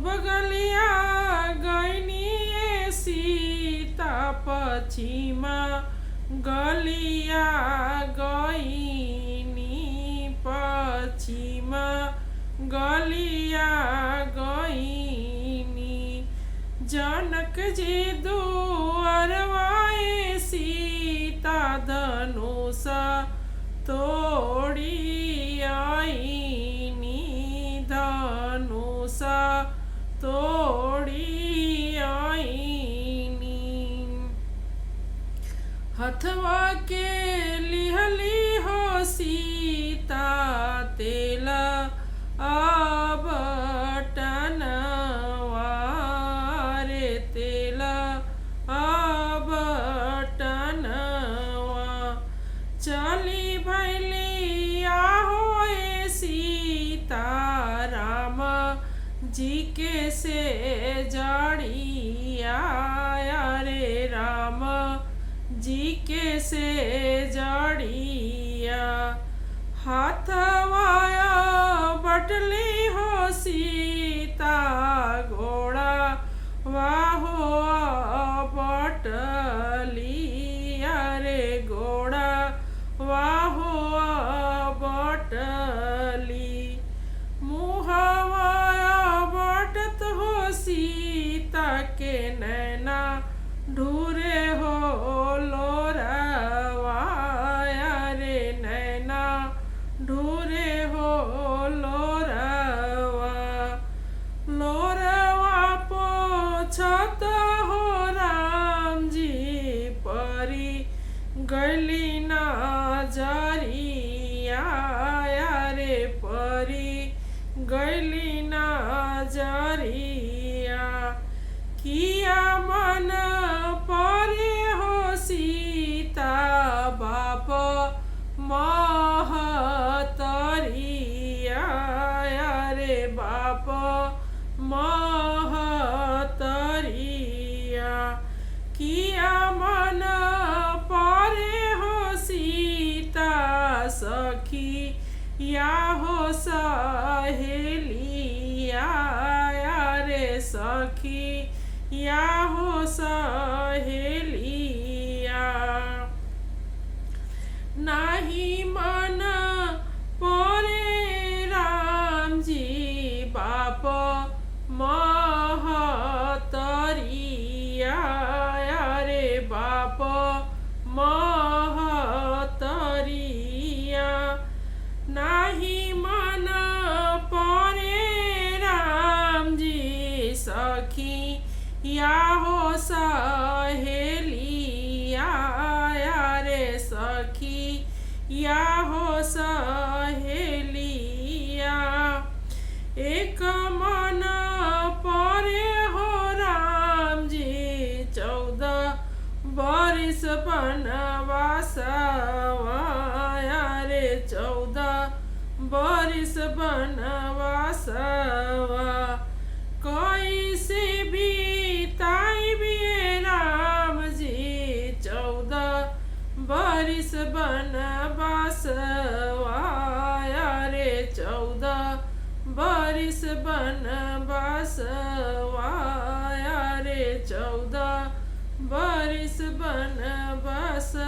बगलिया गईनी सीता पश्चिम गलिया गईनी पश्चिम गलिया गईनी जनक जी दुअरवाए सीता धनुष तोड़ी आईनी धनुष तोड़ी आईनी हथवा के लिहली हो सीता तेल आबटनवा रे तेल आबटनवा चली भैली होए सीता राम जी के से जड़िया रे राम जी के से जड़िया हाथवाया बटली हो सीता घोड़ा वाहो बटली रे घोड़ा वाहो बटली मुहवाया बटत हो सीता के नैना ढूरे हो लोरवाया रे नैना ढूरे हो लोरवा लोरवा पोछत हो राम जी परी गली ना जरिया रे परी गली ना जरिया किया मन परे हो सीता बाप महतरिया रे बाप महतरिया किया मन परे हो सीता सखी या हो सहेलिया रे सखी या हो सहेलिया नाही मन परे राम जी बाप महतरिया रे बाप महतरिया नाही मन परे राम जी सखी या हो सहेलिया रे सखी या हो सहेलिया एक मन परे हो राम जी 14 बरिस बनवासवा रे 14 बरिस बनवासवा कैसे बीताई बिये राम जी 14 बरिस बनवासवा रे 14 बरिस बनवासवा रे 14 बरिस बनवासवा।